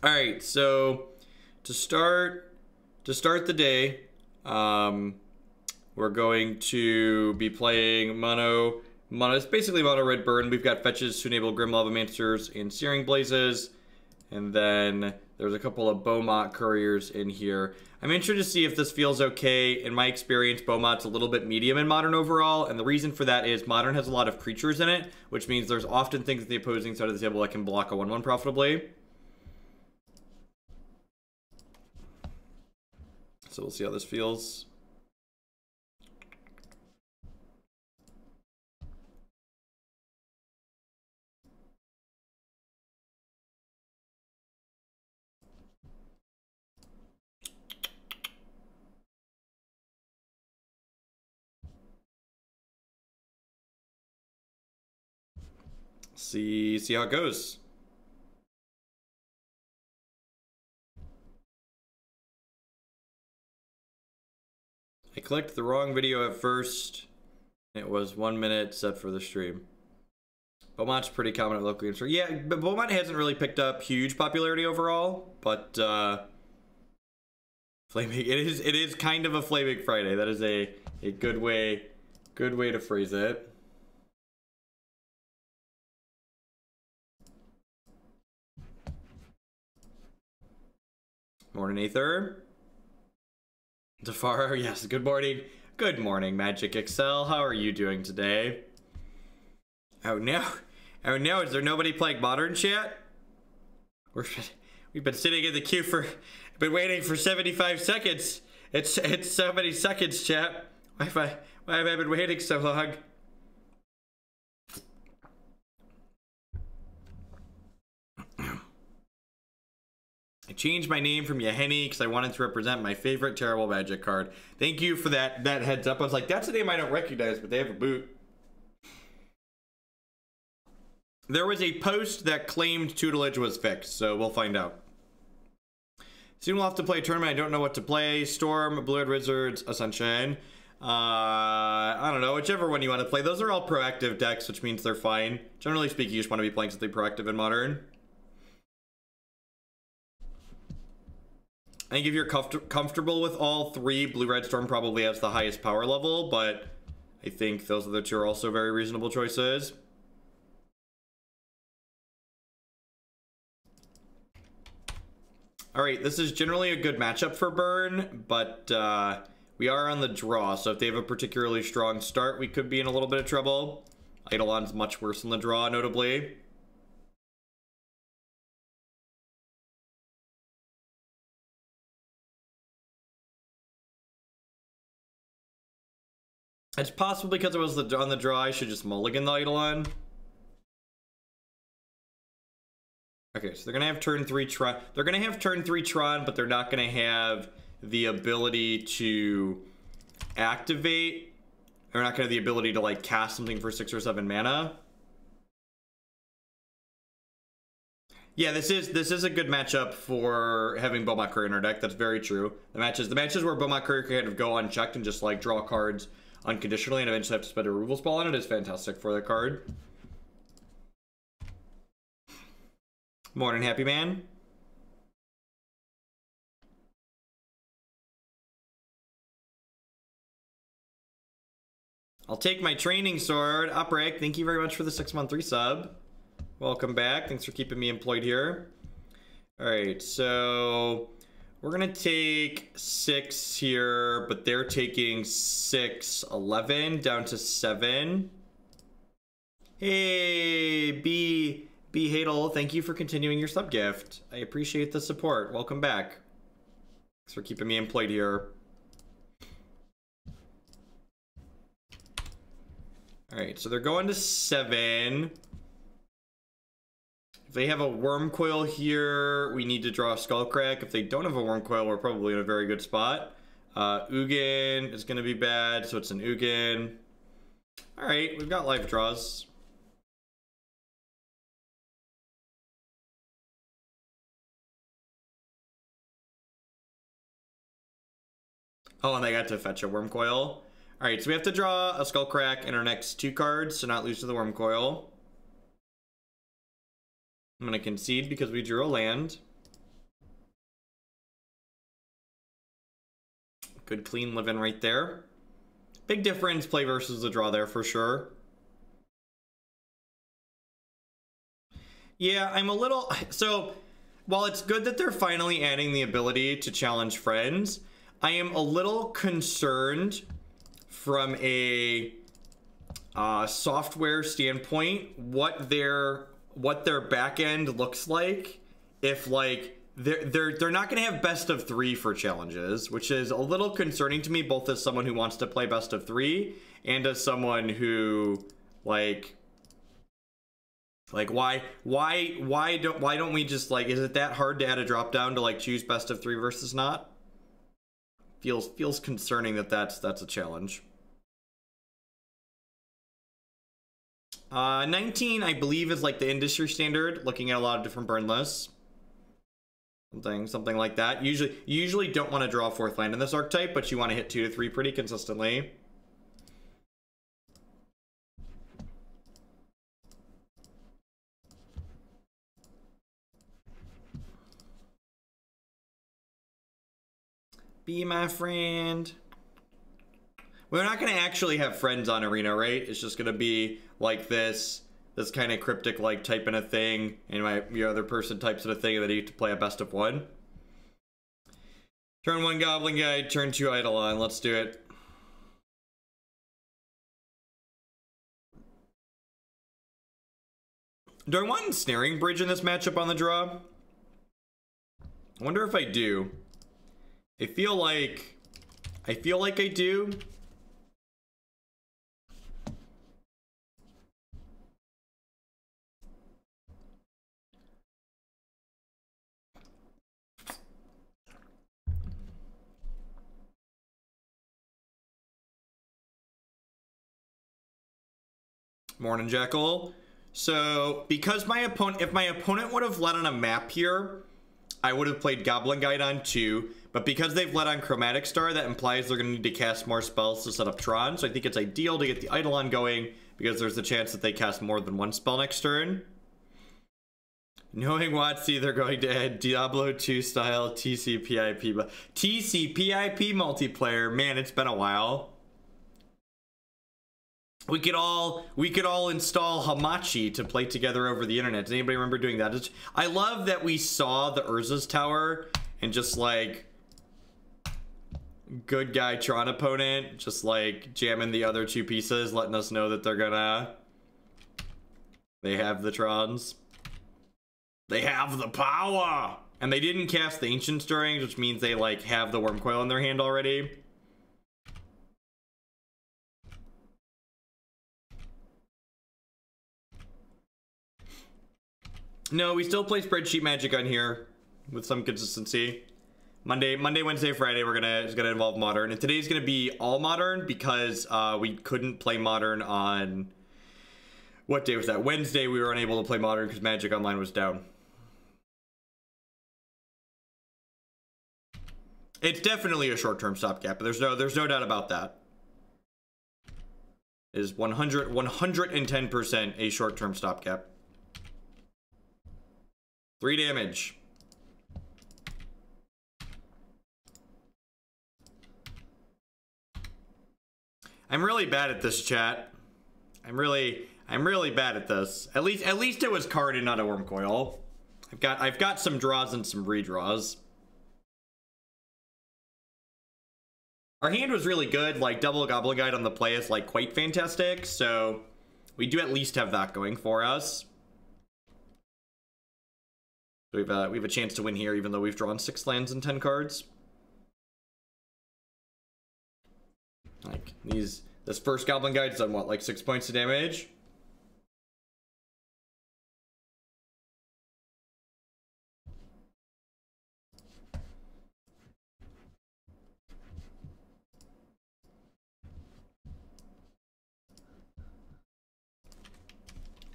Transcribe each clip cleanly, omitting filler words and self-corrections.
All right, so to start the day, we're going to be playing mono. It's basically mono red burn. We've got fetches to enable Grim Lavamancers and Searing Blazes, and then there's a couple of Bomat Couriers in here. I'm interested to see if this feels okay. In my experience, Bomat's a little bit medium in Modern overall, and the reason for that is Modern has a lot of creatures in it, which means there's often things at the opposing side of the table that can block a 1/1 profitably. So we'll see how this feels. See how it goes. I clicked the wrong video at first. It was 1 minute set for the stream. Beaumont's pretty common at local games. Yeah, but Beaumont hasn't really picked up huge popularity overall, but flaming it is kind of a Flaming Friday. That is a good way to phrase it. Morning, Aether. Defar, yes, good morning. Good morning, Magic Excel. How are you doing today? Oh no, is there nobody playing Modern, chat? We've been sitting in the queue been waiting for 75 seconds. It's so many seconds, chat. Why have I been waiting so long? I changed my name from Yahenni because I wanted to represent my favorite terrible Magic card. Thank you for that heads up. I was like, that's a name I don't recognize, but they have a boot. There was a post that claimed tutelage was fixed, so we'll find out. Soon we'll have to play a tournament. I don't know what to play. Storm, Blue-Red Wizards, Ascension. I don't know, whichever one you want to play. Those are all proactive decks, which means they're fine. Generally speaking, you just want to be playing something proactive in Modern. I think if you're comfortable with all three, Blue-Red Storm probably has the highest power level, but I think those other two are also very reasonable choices. Alright, this is generally a good matchup for Burn, but we are on the draw, so if they have a particularly strong start, we could be in a little bit of trouble. Eidolon's much worse in the draw, notably. It's possible because it was on the draw, I should just mulligan the Eidolon. Okay, so they're gonna have turn 3 Tron. They're gonna have turn 3 Tron, but they're not gonna have the ability to activate. They're not gonna have the ability to like cast something for 6 or 7 mana. Yeah, this is a good matchup for having Bomat Courier in our deck. That's very true. The matches where Bomat Courier can kind of go unchecked and just like draw cards unconditionally and eventually have to spend a removal spell on it is fantastic for the card. Morning, happy man. I'll take my training sword. Uprick, thank you very much for the 6-month resub. Welcome back. Thanks for keeping me employed here. All right, so we're gonna take 6 here, but they're taking 6, 11 down to 7. Hey, B Hadel, thank you for continuing your sub gift. I appreciate the support. Welcome back. Thanks for keeping me employed here. All right, so they're going to 7. If they have a Worm Coil here, we need to draw a Skullcrack. If they don't have a Worm Coil, we're probably in a very good spot. Ugin is going to be bad, so it's an Ugin. All right, we've got life draws. Oh, and they got to fetch a Worm Coil. Alright, so we have to draw a Skullcrack in our next 2 cards to not lose to the Worm Coil. I'm going to concede because we drew a land. Good clean living right there. Big difference play versus the draw there for sure. Yeah, I'm a little... So, while it's good that they're finally adding the ability to challenge friends, I am a little concerned from a software standpoint what their back end looks like if, like, they're not going to have best of 3 for challenges, which is a little concerning to me, both as someone who wants to play best of 3 and as someone who, like why don't we just, like, is it that hard to add a drop down to, like, choose best of 3 versus not? Feels concerning that that's a challenge. 19, I believe, is like the industry standard, looking at a lot of different burn lists. Something like that. You usually don't want to draw 4th land in this archetype, but you want to hit 2 to 3 pretty consistently. Be my friend. We're not going to actually have friends on Arena, right? It's just going to be like this kind of cryptic, like, typing a thing, and your other person types in a thing, and then you have to play a best of 1. Turn 1 Goblin Guide, turn 2 Eidolon. Let's do it. Do I want Ensnaring Bridge in this matchup on the draw? I wonder if I do. I feel like I do. Morning, Jekyll. So, because if my opponent would have led on a map here, I would have played Goblin Guide on 2, but because they've led on Chromatic Star, that implies they're going to need to cast more spells to set up Tron, so I think it's ideal to get the Eidolon going, because there's a chance that they cast more than 1 spell next turn. Knowing WotC, they're going to add Diablo 2 style TCPIP multiplayer. Man, it's been a while. We could all install Hamachi to play together over the internet. Does anybody remember doing that? I love that we saw the Urza's Tower and just, like, good guy Tron opponent just, like, jamming the other 2 pieces, letting us know that they have the Trons. They have the power! And they didn't cast the Ancient Stirrings, which means they, like, have the Wormcoil in their hand already. No, we still play spreadsheet magic on here with some consistency. Monday, Wednesday, Friday, it's gonna involve modern, and today's gonna be all modern because we couldn't play modern on, what day was that? Wednesday. We were unable to play modern because Magic Online was down. It's definitely a short-term stopgap, but there's no doubt about that. It is 110% a short-term stopgap. 3 damage. I'm really bad at this, chat. I'm really bad at this. At least it was carded, not a Wormcoil. I've got some draws and some redraws. Our hand was really good. Like, double Goblin Guide on the play is, like, quite fantastic. So we do at least have that going for us. We have a chance to win here, even though we've drawn 6 lands and 10 cards. Like, this first Goblin Guide's done what, like 6 points of damage?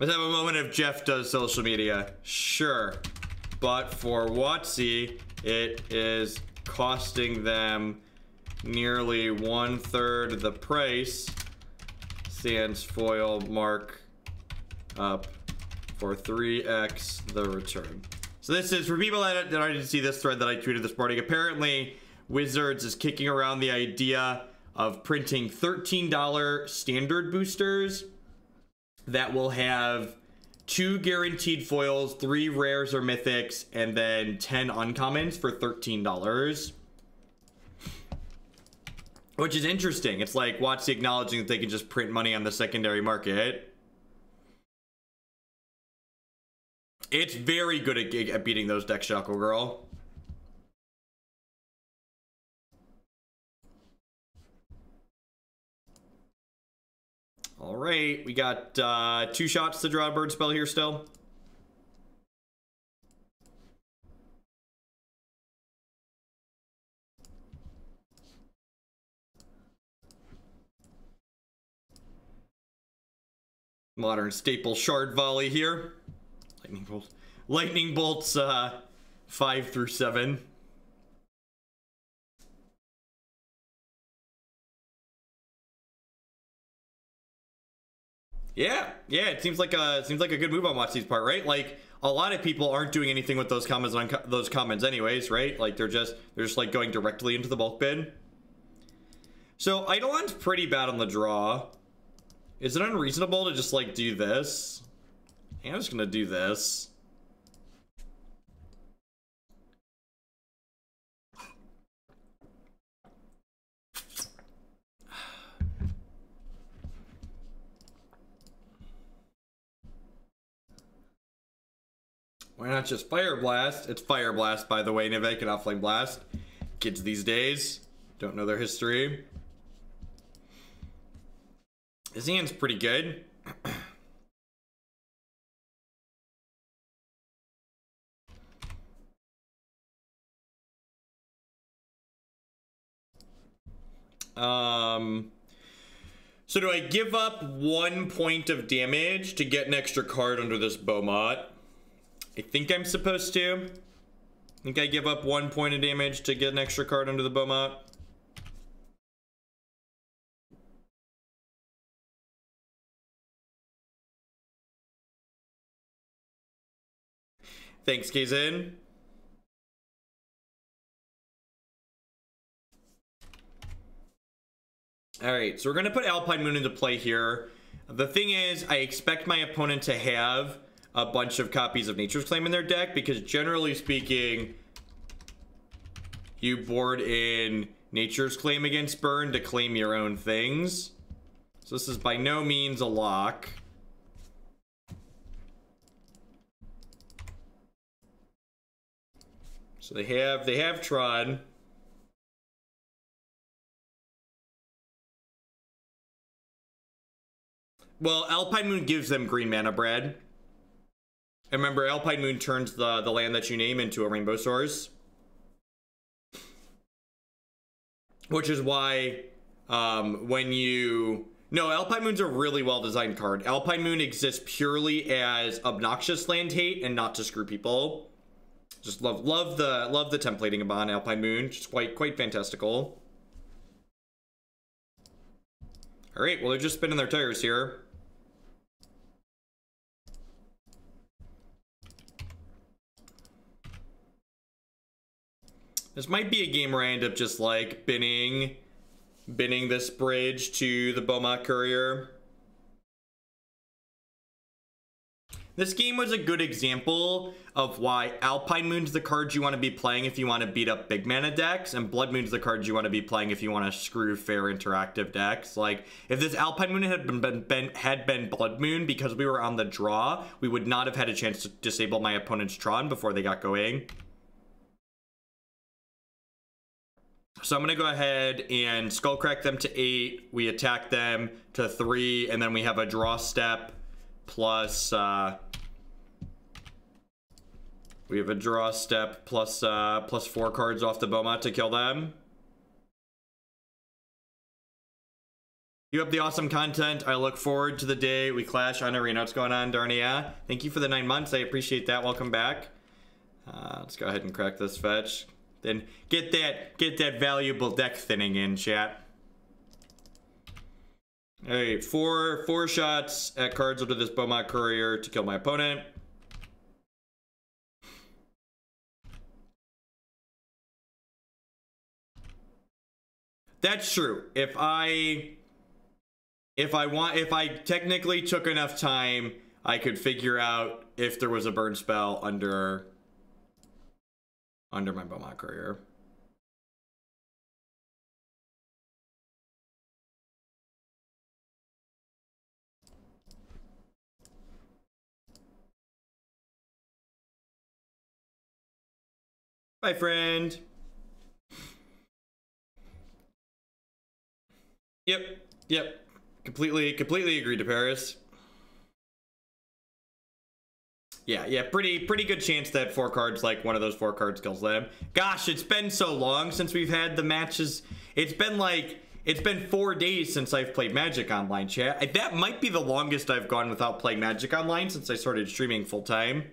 Let's have a moment if Jeff does social media. Sure. But for WotC, it is costing them nearly 1/3 the price. Sans foil mark up for 3x the return. So this is for people that didn't see this thread that I tweeted this morning. Apparently, Wizards is kicking around the idea of printing $13 standard boosters that will have 2 guaranteed foils, 3 rares or mythics, and then 10 uncommons for $13. Which is interesting. It's like WotC acknowledging that they can just print money on the secondary market. It's very good at beating those decks, Shackle Girl. All right, we got 2 shots to draw a bird spell here still. Modern staple Shard Volley here. Lightning bolts 5 through 7. Yeah, it seems like a good move on WotC's part, right? Like a lot of people aren't doing anything with those comments on those comments anyways, right? Like they're just like going directly into the bulk bid. So Eidolon's pretty bad on the draw. Is it unreasonable to just like do this? I'm just gonna do this. Why not just Fire Blast? It's Fire Blast, by the way, Nivek, and not Flame Blast. Kids these days don't know their history. His hand's pretty good. So do I give up 1 point of damage to get an extra card under this Bomat? I think I'm supposed to. I think I give up 1 point of damage to get an extra card under the Bomat. Thanks, Kazin. Alright, so we're going to put Alpine Moon into play here. The thing is, I expect my opponent to have a bunch of copies of Nature's Claim in their deck, because generally speaking, you board in Nature's Claim against burn to claim your own things. So this is by no means a lock. So they have Tron. Well, Alpine Moon gives them green mana bread. And remember, Alpine Moon turns the land that you name into a Rainbow Source. Which is why when you... No, Alpine Moon's a really well-designed card. Alpine Moon exists purely as obnoxious land hate and not to screw people. Just love the templating about Alpine Moon. Just quite fantastical. Alright, well, they're just spinning their tires here. This might be a game where I end up just like binning this bridge to the Bomat Courier. This game was a good example of why Alpine Moon's the card you want to be playing if you want to beat up big mana decks, and Blood Moon's the card you want to be playing if you want to screw fair interactive decks. Like, if this Alpine Moon had been Blood Moon because we were on the draw, we would not have had a chance to disable my opponent's Tron before they got going. So I'm going to go ahead and Skullcrack them to 8. We attack them to 3, and then we have a draw step plus we have a draw step plus 4 cards off the Bomat to kill them. You have the awesome content. I look forward to the day we clash on Arena. What's going on, Darnia? Thank you for the 9 months. I appreciate that. Welcome back. Let's go ahead and crack this fetch. Then get that valuable deck thinning in, chat. Alright, four shots at cards under this Bomat Courier to kill my opponent. That's true. If I technically took enough time, I could figure out if there was a burn spell under my Bomat Courier. Bye, friend. Yep. Completely agreed to Paris. Yeah, pretty good chance that 4 cards, like one of those 4 cards, kills them. Gosh, it's been so long since we've had the matches. It's been 4 days since I've played Magic Online, chat. That might be the longest I've gone without playing Magic Online since I started streaming full time.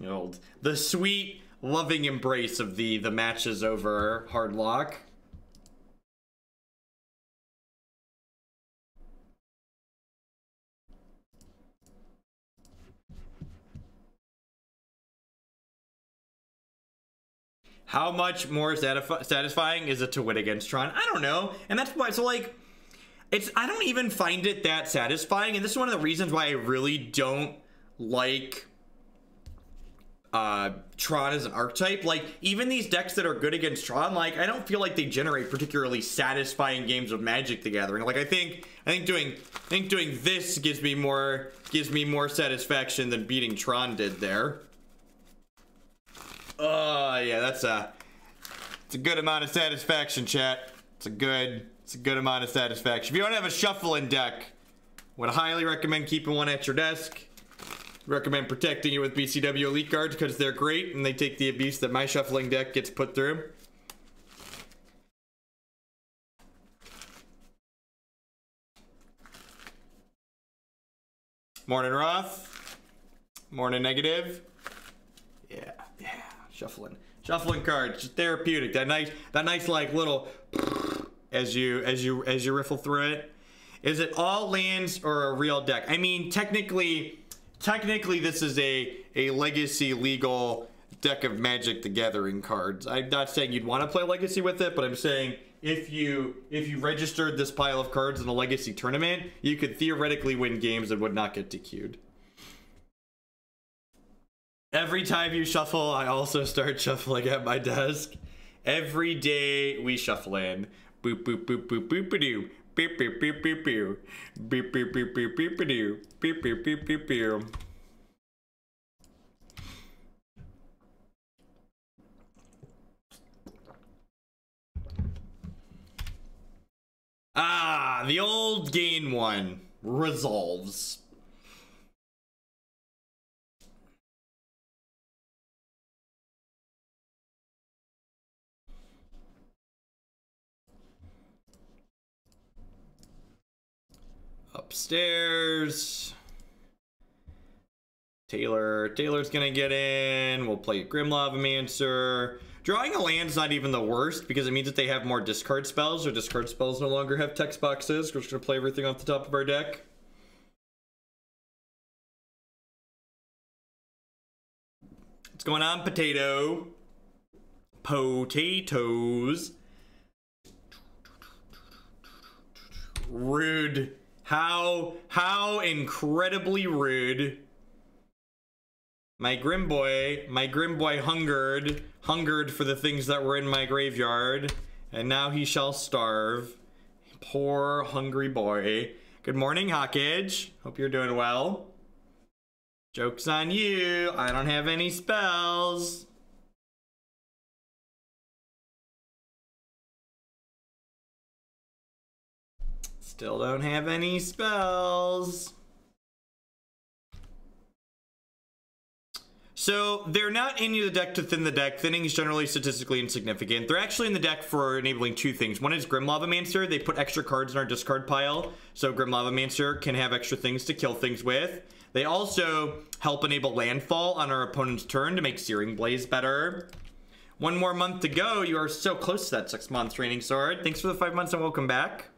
The sweet, loving embrace of the matches over Hardlock. How much more satisfying is it to win against Tron? I don't know. And that's why, so like, I don't even find it that satisfying. And this is one of the reasons why I really don't like Tron as an archetype. Like, even these decks that are good against Tron, like, I don't feel like they generate particularly satisfying games of Magic the Gathering. Like, I think doing this gives me more satisfaction than beating Tron did there. Yeah, it's a good amount of satisfaction, chat. It's a good amount of satisfaction. If you don't have a shuffling deck, would highly recommend keeping one at your desk. Recommend protecting it with BCW Elite cards because they're great and they take the abuse that my shuffling deck gets put through. Morning Roth. Morning Negative. Yeah. Shuffling cards, just therapeutic. That nice like little as you riffle through it. Is it all lands or a real deck? I mean, technically this is a legacy legal deck of Magic the Gathering cards. I'm not saying you'd want to play Legacy with it, but I'm saying if you registered this pile of cards in a Legacy tournament, you could theoretically win games and would not get DQ'd. Every time you shuffle, I also start shuffling at my desk. Every day we shuffle in. Boop boop boop boop boop ba doo. Beep beep beep beep beep. Beep beep beep beep beep ba doo. Beep beep beep beep beep. Ah, the old gain one resolves. Upstairs. Taylor's gonna get in. We'll play Grim Lavamancer. Drawing a land's not even the worst because it means that they have more discard spells, or discard spells no longer have text boxes. We're just gonna play everything off the top of our deck. What's going on, potato? Potatoes. Rude. How incredibly rude. My Grim Boy hungered for the things that were in my graveyard, and now he shall starve. Poor hungry boy. Good morning, Hawkage. Hope you're doing well. Joke's on you. I don't have any spells. Still don't have any spells. So they're not in the deck to thin the deck. Thinning is generally statistically insignificant. They're actually in the deck for enabling 2 things. One is Grim Lavamancer. They put extra cards in our discard pile, so Grim Lavamancer can have extra things to kill things with. They also help enable landfall on our opponent's turn to make Searing Blaze better. 1 more month to go. You are so close to that 6-month training sword. Thanks for the 5 months and welcome back.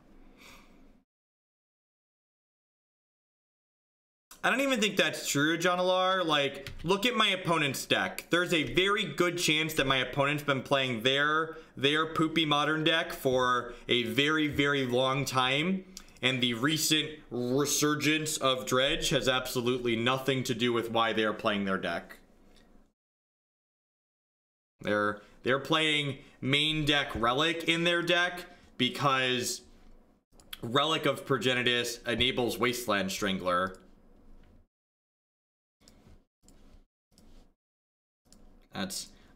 I don't even think that's true, John Alar. Like, look at my opponent's deck. There's a very good chance that my opponent's been playing their poopy modern deck for a very, very long time. And the recent resurgence of Dredge has absolutely nothing to do with why they're playing their deck. They're playing main deck Relic in their deck because Relic of Progenitus enables Wasteland Strangler.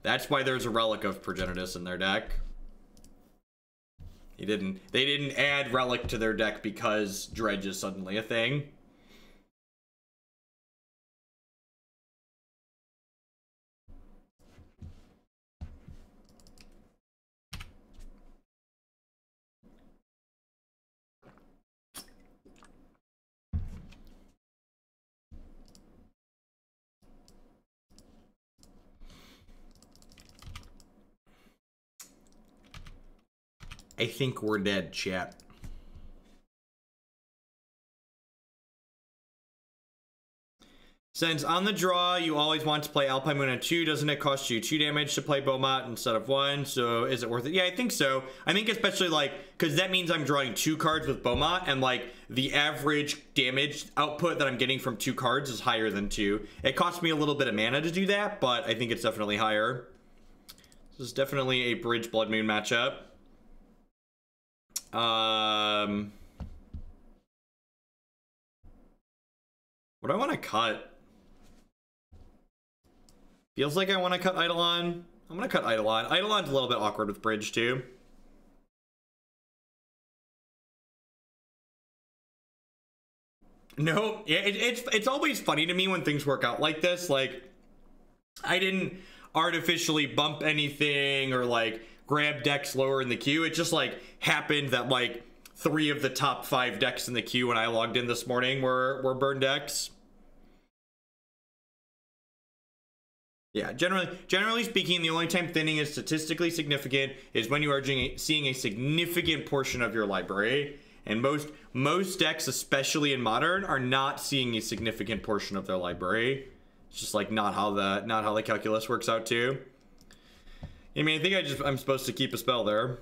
That's why there's a Relic of Progenitus in their deck. They didn't add Relic to their deck because Dredge is suddenly a thing. I think we're dead, chat. Since on the draw, you always want to play Alpine Moon at 2, doesn't it cost you 2 damage to play Bomat instead of 1? So is it worth it? Yeah, I think so. I think especially like, because that means I'm drawing 2 cards with Bomat, and like the average damage output that I'm getting from 2 cards is higher than 2. It costs me a little bit of mana to do that, but I think it's definitely higher. This is definitely a Bridge Blood Moon matchup. What do I want to cut? Feels like I want to cut Eidolon. I'm going to cut Eidolon. Eidolon's a little bit awkward with Bridge, too. No, yeah, it's always funny to me when things work out like this. Like, I didn't artificially bump anything or, like, grab decks lower in the queue. It just, like, happened that, like, 3 of the top 5 decks in the queue when I logged in this morning were burn decks. Yeah, generally speaking, the only time thinning is statistically significant is when you are seeing a significant portion of your library. And most decks, especially in Modern, are not seeing a significant portion of their library. It's just like not how the calculus works out too. I mean, I think I'm supposed to keep a spell there.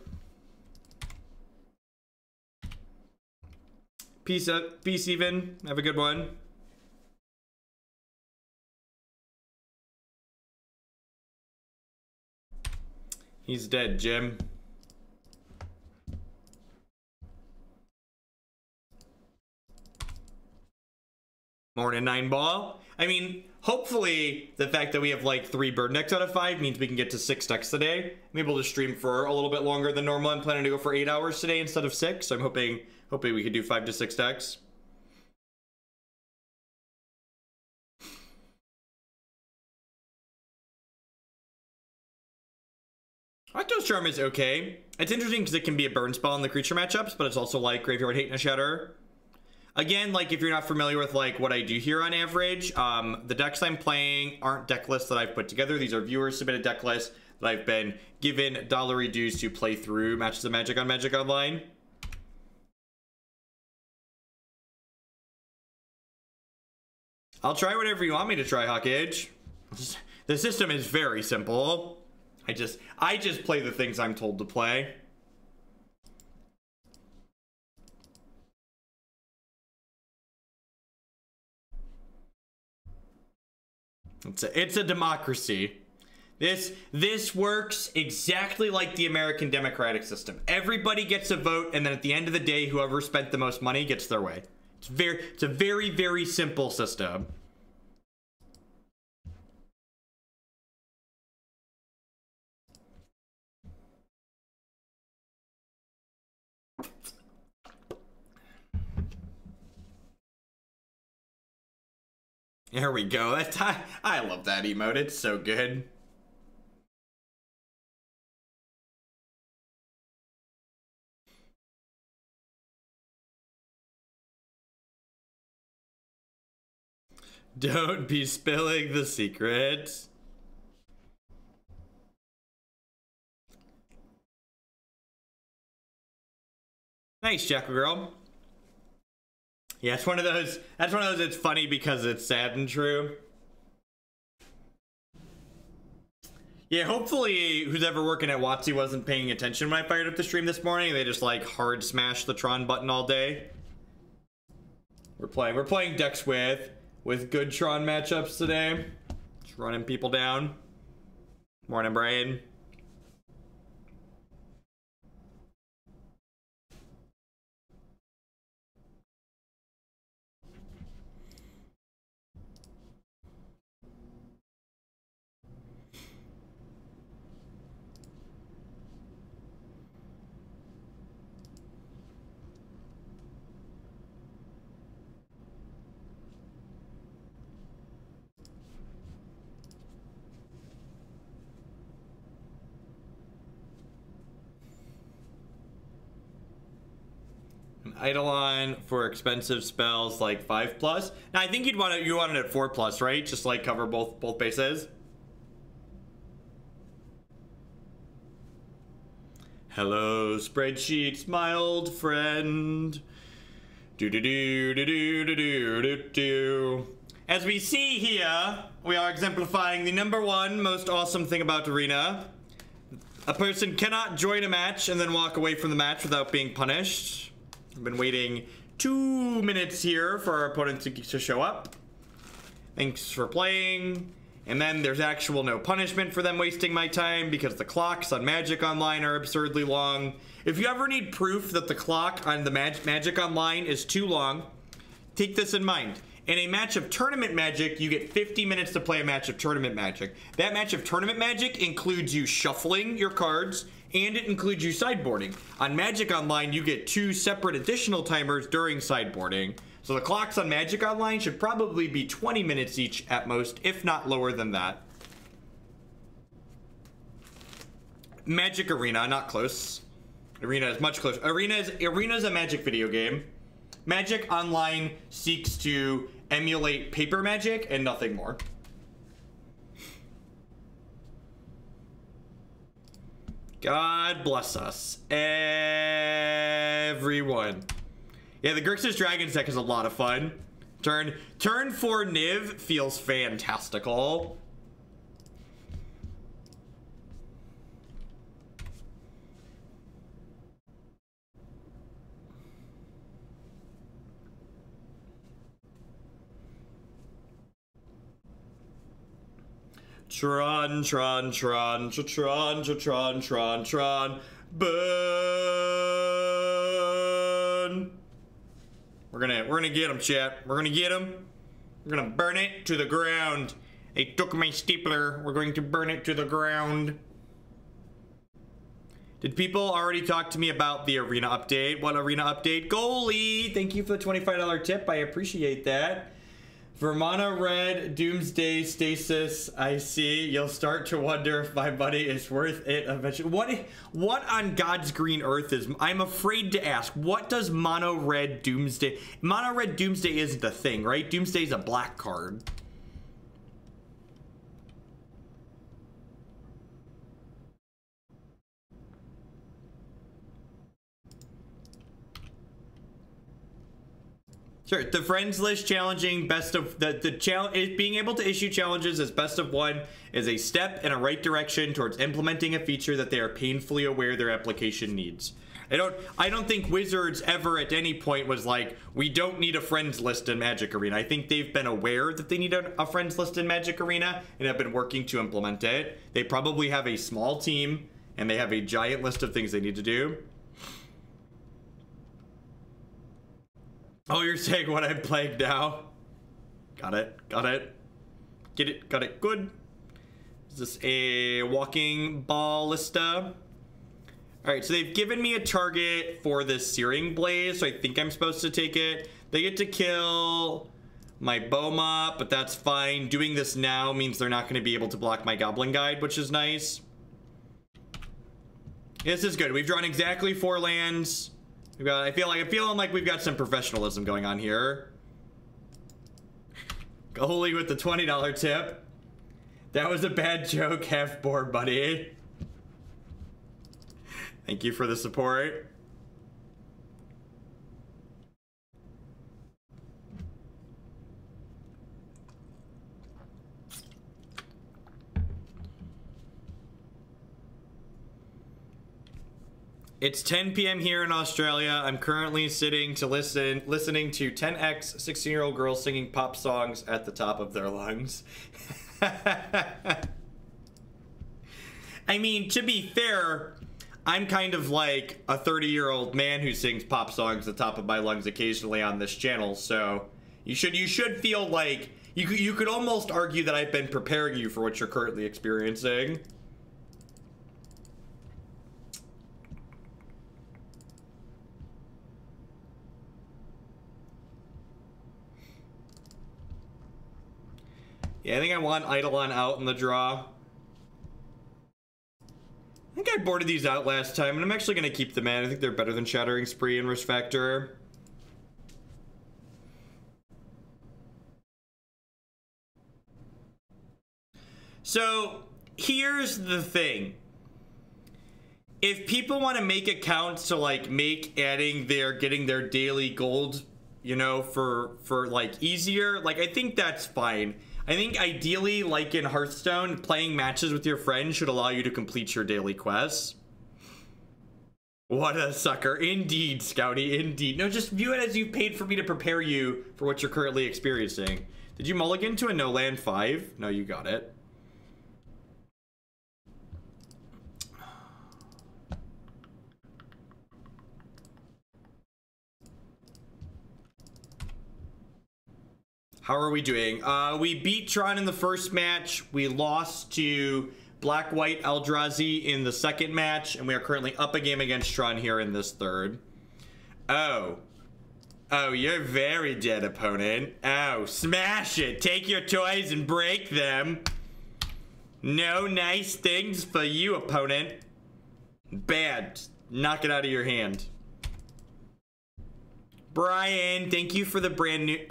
Peace even. Have a good one. He's dead, Jim. Morning, 9 ball. I mean, hopefully the fact that we have like 3 bird decks out of 5 means we can get to 6 decks today. I'm able to stream for a little bit longer than normal. I'm planning to go for 8 hours today instead of 6. So I'm hoping we could do 5 to 6 decks. Octo's Charm is okay. It's interesting because it can be a burn spell in the creature matchups, but it's also like Graveyard Hate and a Shatter. Again, like if you're not familiar with like what I do here on average, the decks I'm playing aren't deck lists that I've put together. These are viewers submitted deck lists that I've been given $ dues to play through Matches of Magic on Magic Online. I'll try whatever you want me to try, Hawkage. The system is very simple. I just play the things I'm told to play. It's a democracy. This works exactly like the American democratic system. Everybody gets a vote, and then at the end of the day, whoever spent the most money gets their way. It's a very, very simple system. There we go. I love that emote. It's so good. Don't be spilling the secret. Nice, Jackal Girl. Yeah, it's one of those. That's one of those. It's funny because it's sad and true. Yeah, hopefully who's ever working at WotC wasn't paying attention when I fired up the stream this morning. They just like hard smashed the Tron button all day. We're playing decks with good Tron matchups today. Just running people down. Morning, Brian. Eidolon for expensive spells like 5+. Now I think you want it at 4+, right? Just like cover both bases. Hello, spreadsheets, my old friend. Do do do do do do do do do. As we see here, we are exemplifying the #1 most awesome thing about Arena. A person cannot join a match and then walk away from the match without being punished. I've been waiting 2 minutes here for our opponent to show up. Thanks for playing. And then there's actual no punishment for them wasting my time because the clocks on Magic Online are absurdly long. If you ever need proof that the clock on the Magic Online is too long, take this in mind. In a match of Tournament Magic, you get 50 minutes to play a match of Tournament Magic. That match of Tournament Magic includes you shuffling your cards, and it includes you sideboarding. On Magic Online, you get 2 separate additional timers during sideboarding. So the clocks on Magic Online should probably be 20 minutes each at most, if not lower than that. Magic Arena, not close. Arena is much closer. Arena is a Magic video game. Magic Online seeks to emulate paper Magic and nothing more. God bless us, everyone. Yeah, the Grixis Dragons deck is a lot of fun. Turn 4 Niv feels fantastical. Tron, Tron, Tron, Tron, Tron, Tron, Tron, burn. We're gonna get him, chat. We're gonna get him. We're gonna burn it to the ground. They took my stapler. We're going to burn it to the ground. Did people already talk to me about the arena update? What arena update? Goalie, thank you for the $25 tip. I appreciate that. For mono red Doomsday Stasis, I see. You'll start to wonder if my money is worth it eventually. What on God's green earth is... I'm afraid to ask. What does mono red Doomsday... Mono red Doomsday isn't a thing, right? Doomsday is a black card. Sure, the friends list challenging best of being able to issue challenges as best of 1 is a step in a right direction towards implementing a feature that they are painfully aware their application needs. I don't think Wizards ever at any point was like, we don't need a friends list in Magic Arena. I think they've been aware that they need a friends list in Magic Arena and have been working to implement it. They probably have a small team and they have a giant list of things they need to do. Oh, you're saying what I'm playing now? Got it. Got it. Get it. Got it. Good. Is this a walking ballista? Alright, so they've given me a target for this Searing Blaze, so I think I'm supposed to take it. They get to kill my Bomat, but that's fine. Doing this now means they're not going to be able to block my Goblin Guide, which is nice. This is good. We've drawn exactly 4 lands. I'm feeling like we've got some professionalism going on here. Goalie with the $20 tip. That was a bad joke, half board, buddy. Thank you for the support. It's 10 p.m. here in Australia. I'm currently sitting to listening to 10x 16-year-old girls singing pop songs at the top of their lungs. I mean, to be fair, I'm kind of like a 30-year-old man who sings pop songs at the top of my lungs occasionally on this channel, so you should feel like you could almost argue that I've been preparing you for what you're currently experiencing. Yeah, I think I want Eidolon out in the draw. I think I boarded these out last time, and I'm actually going to keep them in. I think they're better than Shattering Spree and Risk Factor. So, here's the thing. If people want to make accounts to, like, getting their daily gold, you know, for like, easier, like, I think that's fine. I think ideally, like in Hearthstone, playing matches with your friends should allow you to complete your daily quests. What a sucker. Indeed, Scouty, indeed. No, just view it as you paid for me to prepare you for what you're currently experiencing. Did you mulligan to a no land 5? No, you got it. How are we doing? We beat Tron in the first match. We lost to Black-White Eldrazi in the second match. And we are currently up a game against Tron here in this third. Oh. Oh, you're very dead, opponent. Oh, smash it. Take your toys and break them. No nice things for you, opponent. Bad. Knock it out of your hand. Brian, thank you for the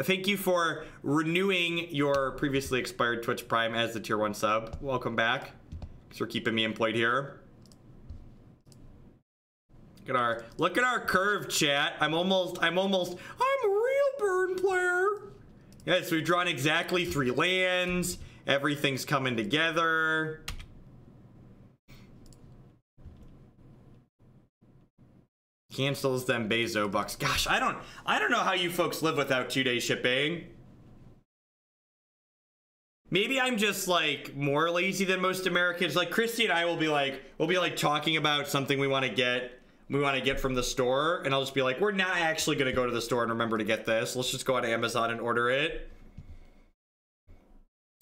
thank you for renewing your previously expired Twitch Prime as the tier 1 sub. Welcome back. Thanks for keeping me employed here. Look at our curve, chat. I'm a real burn player. Yes, we've drawn exactly 3 lands. Everything's coming together. Cancels them Bezo bucks. Gosh, I don't know how you folks live without 2-day shipping. Maybe I'm just like more lazy than most Americans. Like Christy and I will be like talking about something we want to get from the store, and I'll just be like, we're not actually gonna go to the store and remember to get this. Let's just go on Amazon and order it.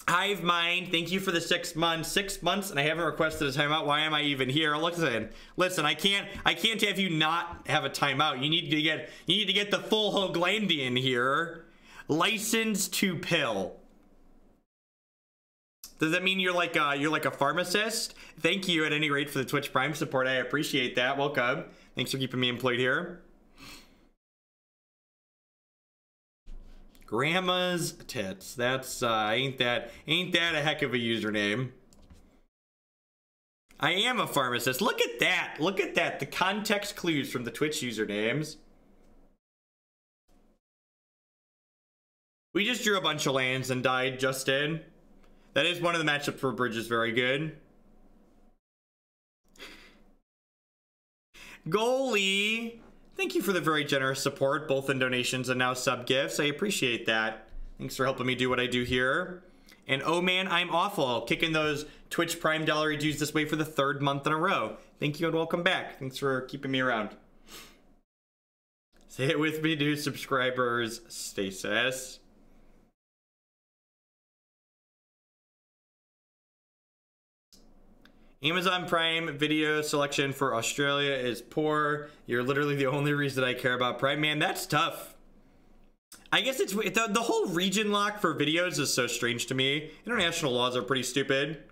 Hive Mind, thank you for the 6 months. 6 months, and I haven't requested a timeout. Why am I even here? Listen. I can't have you not have a timeout. You need to get the full Hoglandian here. License to pill. Does that mean you're like a pharmacist? Thank you at any rate for the Twitch Prime support. I appreciate that. Welcome. Thanks for keeping me employed here. Grandma's tits. That's ain't that a heck of a username. I am a pharmacist. Look at that. Look at that. The context clues from the Twitch usernames. We just drew a bunch of lands and died, Justin. That is one of the matchups for Bridge is very good. Goalie. Thank you for the very generous support, both in donations and now sub gifts. I appreciate that. Thanks for helping me do what I do here. And oh man, I'm awful. Kicking those Twitch Prime dollar dues this way for the 3rd month in a row. Thank you and welcome back. Thanks for keeping me around. Say it with me, new subscribers. Stasis. Amazon Prime video selection for Australia is poor. You're literally the only reason I care about Prime. Man, that's tough. I guess it's the whole region lock for videos is so strange to me. International laws are pretty stupid.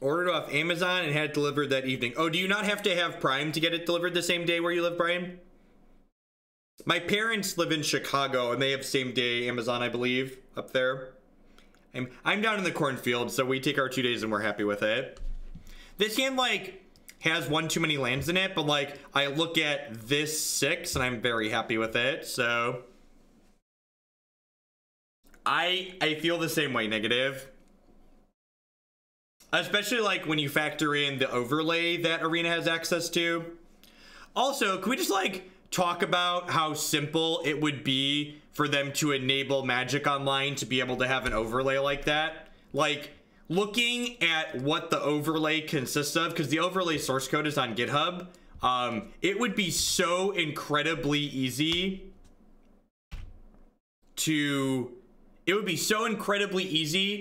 Ordered off Amazon and had it delivered that evening. Oh, do you not have to have Prime to get it delivered the same day where you live, Brian? My parents live in Chicago and they have same day Amazon, I believe, up there. I'm down in the cornfield, so we take our 2 days and we're happy with it. This hand, like, has one too many lands in it, but like I look at this 6 and I'm very happy with it. So I feel the same way, Negative. Especially like when you factor in the overlay that Arena has access to. Also, can we just like talk about how simple it would be for them to enable Magic Online to be able to have an overlay like that? Like, looking at what the overlay consists of, because the overlay source code is on GitHub, it would be so incredibly easy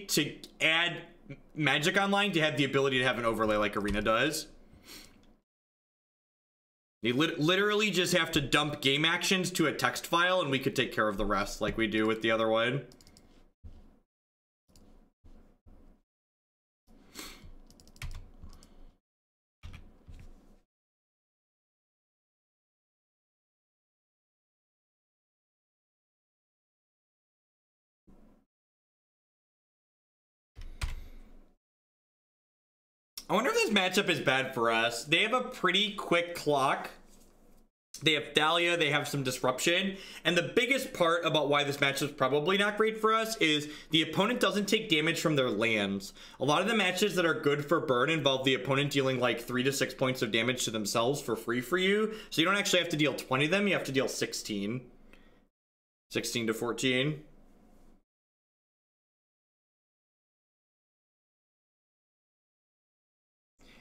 to add Magic Online to have the ability to have an overlay like Arena does. You literally just have to dump game actions to a text file and we could take care of the rest like we do with the other one. I wonder if this matchup is bad for us. They have a pretty quick clock. They have Thalia, they have some disruption. And the biggest part about why this matchup is probably not great for us is the opponent doesn't take damage from their lands. A lot of the matches that are good for burn involve the opponent dealing like 3 to 6 points of damage to themselves for free for you. So you don't actually have to deal 20 of them, you have to deal 16. 16 to 14.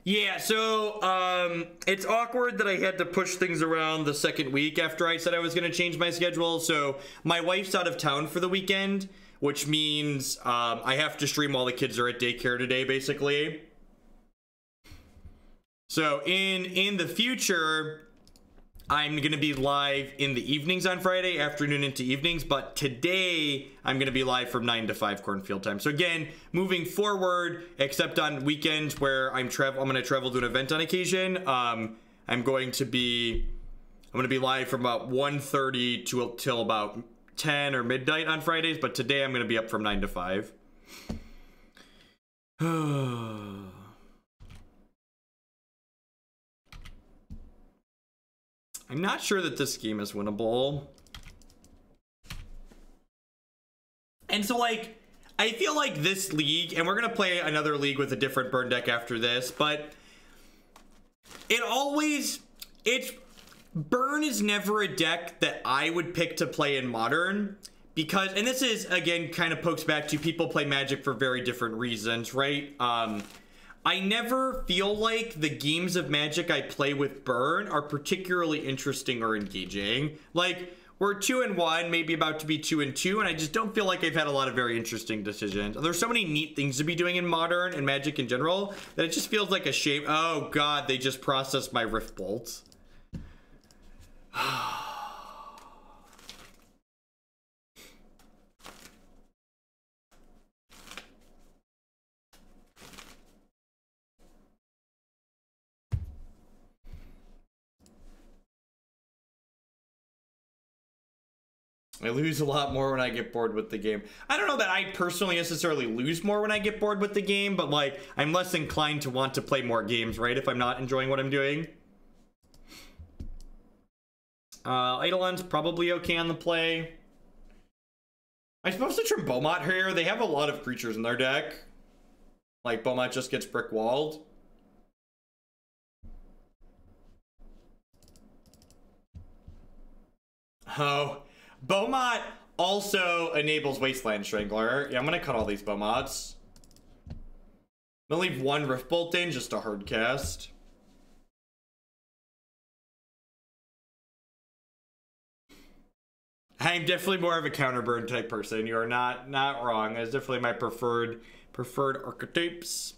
Yeah, so it's awkward that I had to push things around the second week after I said I was going to change my schedule. So my wife's out of town for the weekend, which means I have to stream while the kids are at daycare today, basically. So in the future, I'm going to be live in the evenings on Friday, afternoon into evenings, but today I'm going to be live from 9 to 5 Cornfield time. So again, moving forward, except on weekends where I'm going to travel to an event on occasion, I'm going to be live from about 1:30 till about 10 or midnight on Fridays, but today I'm going to be up from 9 to 5. I'm not sure that this game is winnable. And so, like, I feel like this league, and we're going to play another league with a different burn deck after this, but burn is never a deck that I would pick to play in Modern, because, and this is, again, kind of pokes back to people play Magic for very different reasons, right? I never feel like the games of Magic I play with Burn are particularly interesting or engaging. Like, we're 2-1, maybe about to be 2-2, and I just don't feel like I've had a lot of very interesting decisions. There's so many neat things to be doing in Modern and Magic in general that it just feels like a shame. Oh god, they just processed my Rift Bolt. I lose a lot more when I get bored with the game. I don't know that I personally necessarily lose more when I get bored with the game, but like, I'm less inclined to want to play more games, right? If I'm not enjoying what I'm doing. Eidolon's probably okay on the play. I'm supposed to trim Bomat here. They have a lot of creatures in their deck. Like, Bomat just gets brick walled. Oh. Bomat also enables Wasteland Strangler. Yeah, I'm gonna cut all these Bomats. I'm gonna leave one Rift Bolt in just to hard cast. I'm definitely more of a counterburn type person. You are not wrong. That's definitely my preferred archetypes.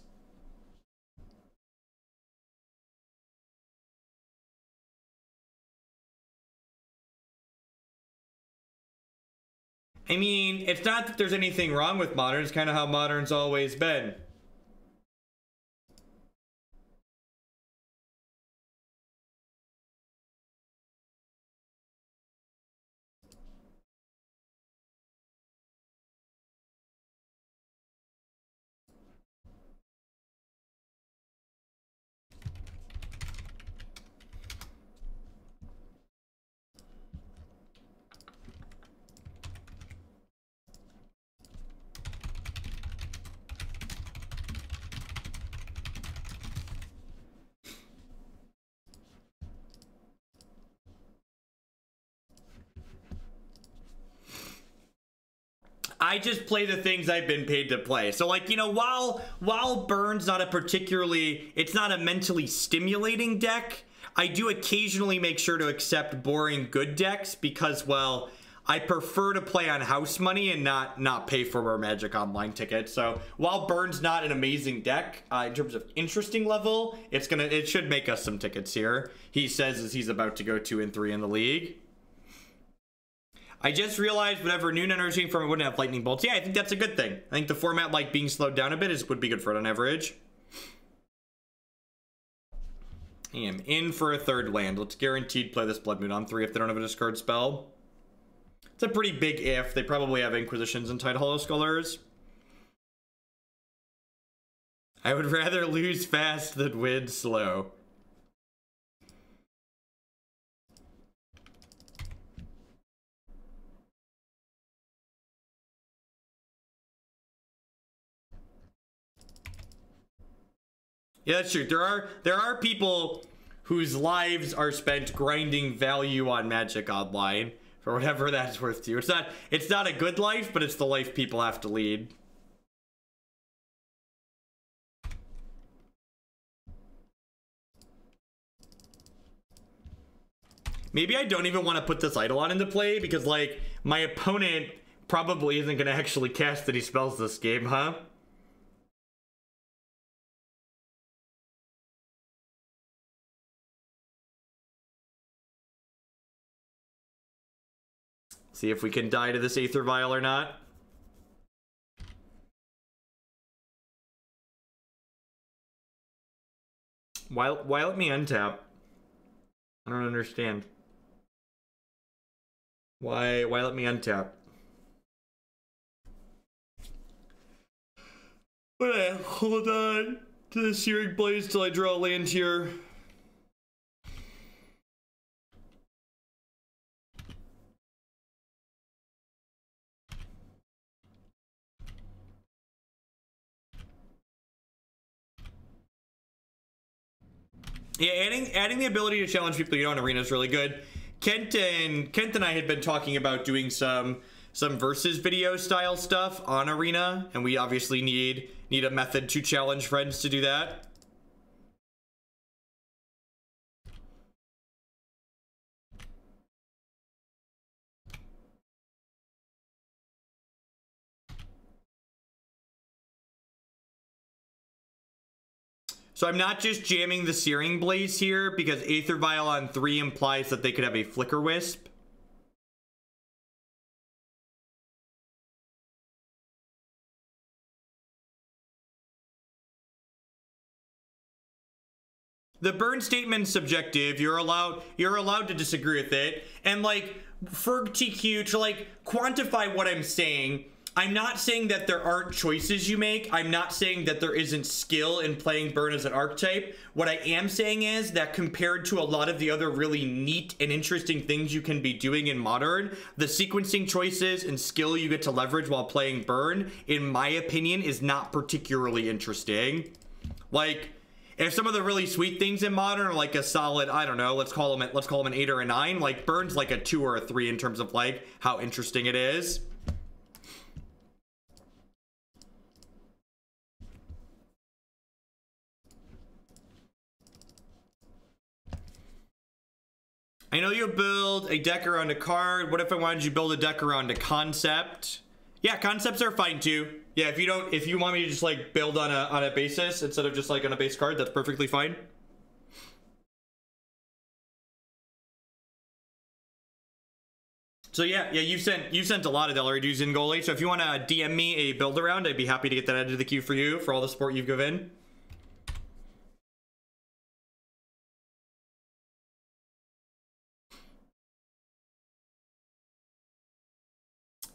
I mean, it's not that there's anything wrong with Modern. It's kind of how Modern's always been. I just play the things I've been paid to play. So like, you know, while Burn's not a particularly, it's not a mentally stimulating deck, I do occasionally make sure to accept boring good decks because, well, I prefer to play on house money and not pay for a Magic Online ticket. So while Burn's not an amazing deck in terms of interesting level, it should make us some tickets here. He says as he's about to go 2-3 in the league. I just realized whatever noon energy from it wouldn't have lightning bolts. Yeah, I think that's a good thing. I think the format, like being slowed down a bit, would be good for it on average. I am in for a third land. Let's guaranteed play this Blood Moon on 3 if they don't have a discard spell. It's a pretty big if. They probably have Inquisitions and Tide Hollow Scholars. I would rather lose fast than win slow. Yeah, that's true. There are people whose lives are spent grinding value on Magic Online. For whatever that's worth to you. It's not a good life, but it's the life people have to lead. Maybe I don't even want to put this Eidolon into play because, like, my opponent probably isn't going to actually cast any spells this game, huh? See if we can die to this Aether Vial or not. Why let me untap? I don't understand. Why let me untap? Alright, hold on to the Searing Blaze till I draw a land here. Yeah, adding the ability to challenge people you know in Arena is really good. Kent and I had been talking about doing some versus video style stuff on Arena, and we obviously need a method to challenge friends to do that. So I'm not just jamming the Searing Blaze here because Aether Vial on 3 implies that they could have a Flicker Wisp. The burn statement's subjective. You're allowed to disagree with it. And like for TQ to like quantify what I'm saying, I'm not saying that there aren't choices you make. I'm not saying that there isn't skill in playing burn as an archetype. What I am saying is that compared to a lot of the other really neat and interesting things you can be doing in Modern, the sequencing choices and skill you get to leverage while playing burn, in my opinion, is not particularly interesting. Like, if some of the really sweet things in Modern are like a solid, I don't know, let's call them an 8 or a 9, like burn's like a 2 or a 3 in terms of like how interesting it is. I know you build a deck around a card. What if I wanted you to build a deck around a concept? Yeah, concepts are fine too. Yeah, if you want me to just like build on a basis instead of just like on a base card, that's perfectly fine. So yeah, you've sent a lot of Delary dudes in goalie. So if you want to DM me a build around, I'd be happy to get that added to the queue for you for all the support you've given.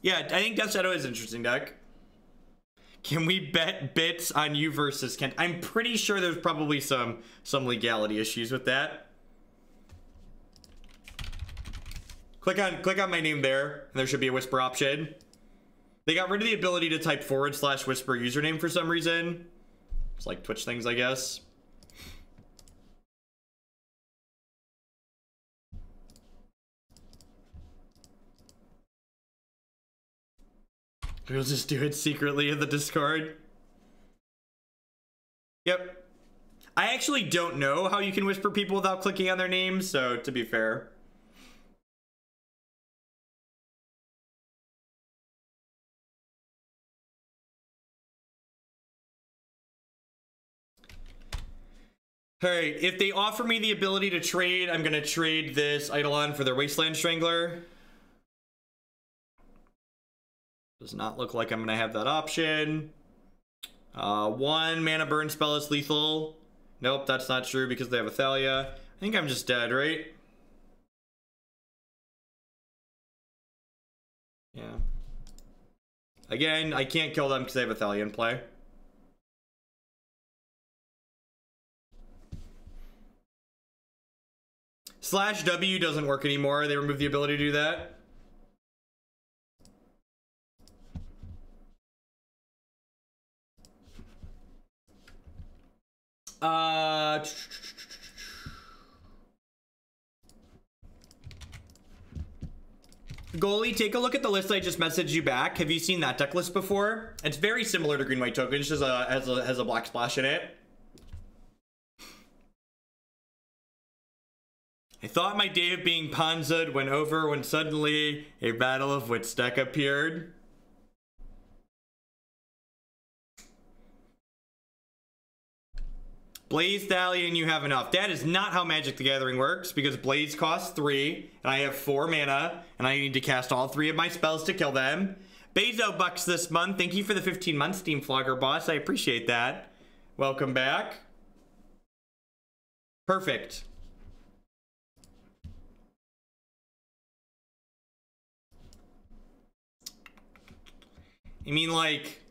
Yeah, I think Death Shadow is an interesting deck. Can we bet bits on you versus Kent? I'm pretty sure there's probably some legality issues with that. Click on my name there, and there should be a whisper option. They got rid of the ability to type / whisper username for some reason. It's like Twitch things, I guess. We'll just do it secretly in the Discord. Yep. I actually don't know how you can whisper people without clicking on their names, so to be fair. Alright, if they offer me the ability to trade, I'm gonna trade this Eidolon for their Wasteland Strangler. Does not look like I'm gonna have that option. 1 mana burn spell is lethal. Nope, that's not true because they have Athalia. I think I'm just dead, right? Yeah. Again, I can't kill them because they have Athalia in play. /W doesn't work anymore. They removed the ability to do that. Goalie, take a look at the list I just messaged you back. Have you seen that deck list before? It's very similar to green white tokens, just has a black splash in it. I thought my day of being Panza'd went over when suddenly a Battle of Wits deck appeared. Blaze Stallion, you have enough. That is not how Magic the Gathering works, because Blaze costs 3, and I have 4 mana, and I need to cast all 3 of my spells to kill them. Bezo bucks this month. Thank you for the 15 months, Steam Flogger Boss. I appreciate that. Welcome back. Perfect. I mean, like,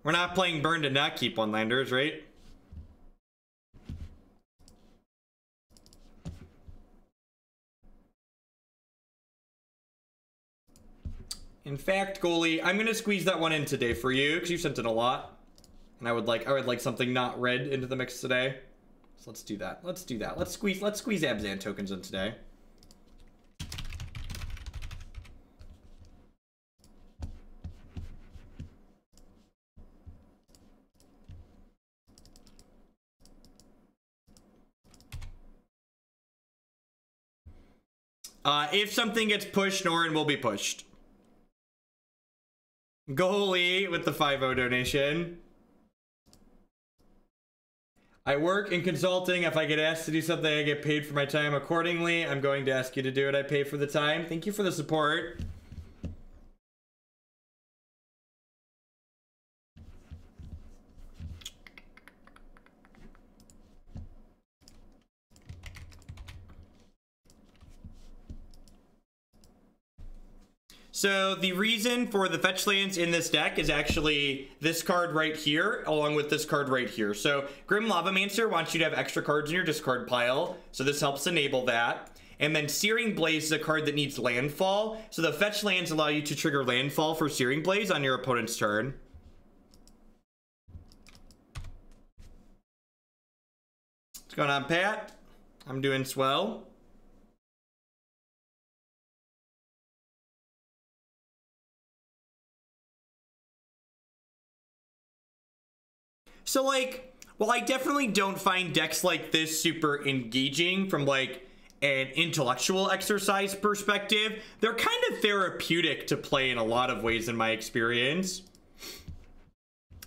we're not playing Burn to not keep one-landers, right? In fact, Goalie, I'm gonna squeeze that one in today for you because you sent in a lot, and I would like something not red into the mix today. So let's do that. Let's do that. Let's squeeze Abzan tokens in today. If something gets pushed, Norin will be pushed. Goalie with the 5-0 donation. I work in consulting. If I get asked to do something, I get paid for my time accordingly. I'm going to ask you to do it. I pay for the time. Thank you for the support. So the reason for the fetch lands in this deck is actually this card right here, along with this card right here. So Grim Lavamancer wants you to have extra cards in your discard pile, so this helps enable that. And then Searing Blaze is a card that needs landfall, so the fetch lands allow you to trigger landfall for Searing Blaze on your opponent's turn. What's going on, Pat? I'm doing swell. So, like, while I definitely don't find decks like this super engaging from, like, an intellectual exercise perspective, they're kind of therapeutic to play in a lot of ways in my experience.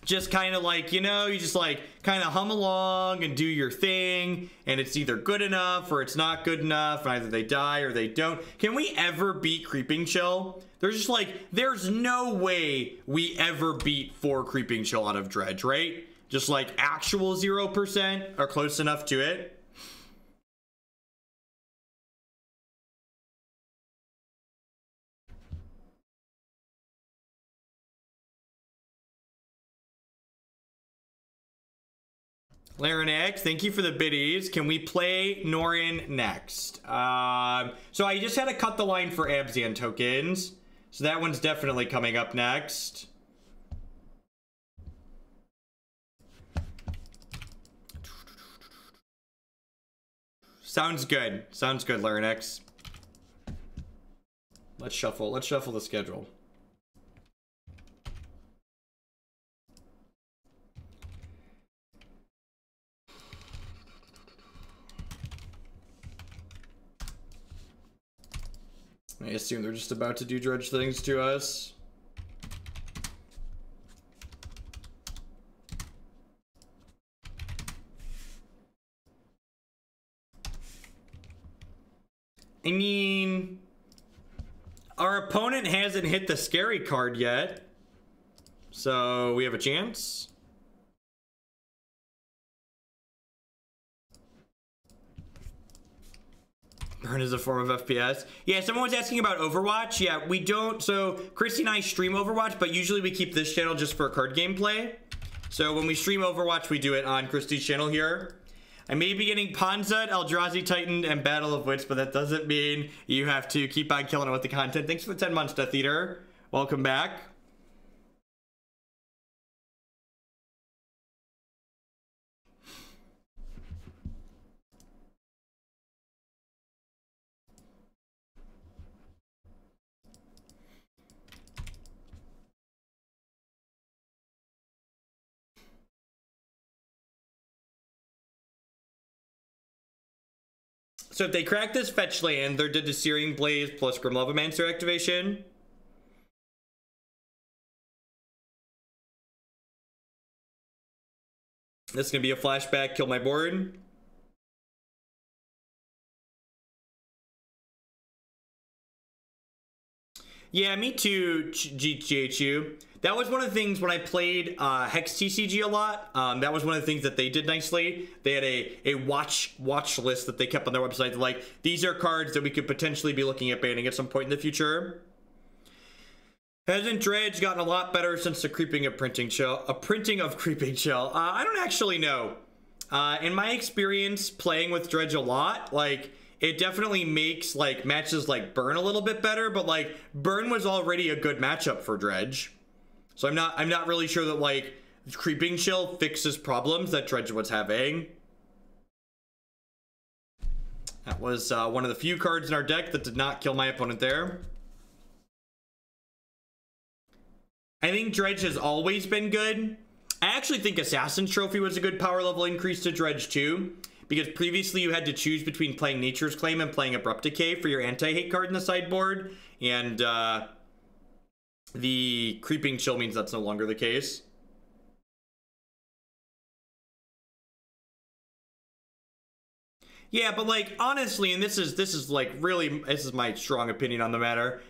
Just kind of like, you know, you just, like, kind of hum along and do your thing, and it's either good enough or it's not good enough, and either they die or they don't. Can we ever beat Creeping Chill? There's just, like, there's no way we ever beat 4 Creeping Chill out of Dredge, right? Just like actual 0% or close enough to it. Larinax, thank you for the biddies. Can we play Norin next? So I just had to cut the line for Abzan tokens. So that one's definitely coming up next. Sounds good. Sounds good, Larinax. Let's shuffle the schedule. I assume they're just about to do Dredge things to us. I mean, our opponent hasn't hit the scary card yet, so we have a chance. Burn is a form of FPS. Yeah, someone was asking about Overwatch. Yeah, we don't. So Christy and I stream Overwatch, but usually we keep this channel just for card gameplay. So when we stream Overwatch, we do it on Christy's channel here. I may be getting Panzat, Eldrazi Titan, and Battle of Wits, but that doesn't mean you have to keep on killing it with the content. Thanks for the 10 months, Death Eater. Welcome back. So if they crack this fetch land, they're did the Searing Blaze plus Grim Lavamancer activation. This is going to be a flashback, kill my board. Yeah, me too, GHU. That was one of the things when I played Hex TCG a lot. That was one of the things that they did nicely. They had a watch list that they kept on their website. Like, these are cards that we could potentially be looking at banning at some point in the future. Hasn't Dredge gotten a lot better since the printing of Creeping Chill? I don't actually know. In my experience playing with Dredge a lot, like, it definitely makes like matches like Burn a little bit better, but like Burn was already a good matchup for Dredge. So I'm not really sure that like Creeping Chill fixes problems that Dredge was having. That was one of the few cards in our deck that did not kill my opponent there. I think Dredge has always been good. I actually think Assassin's Trophy was a good power level increase to Dredge too, because previously you had to choose between playing Nature's Claim and playing Abrupt Decay for your anti-hate card in the sideboard, and the Creeping Chill means that's no longer the case. Yeah, but like honestly, and this is like really, this is my strong opinion on the matter.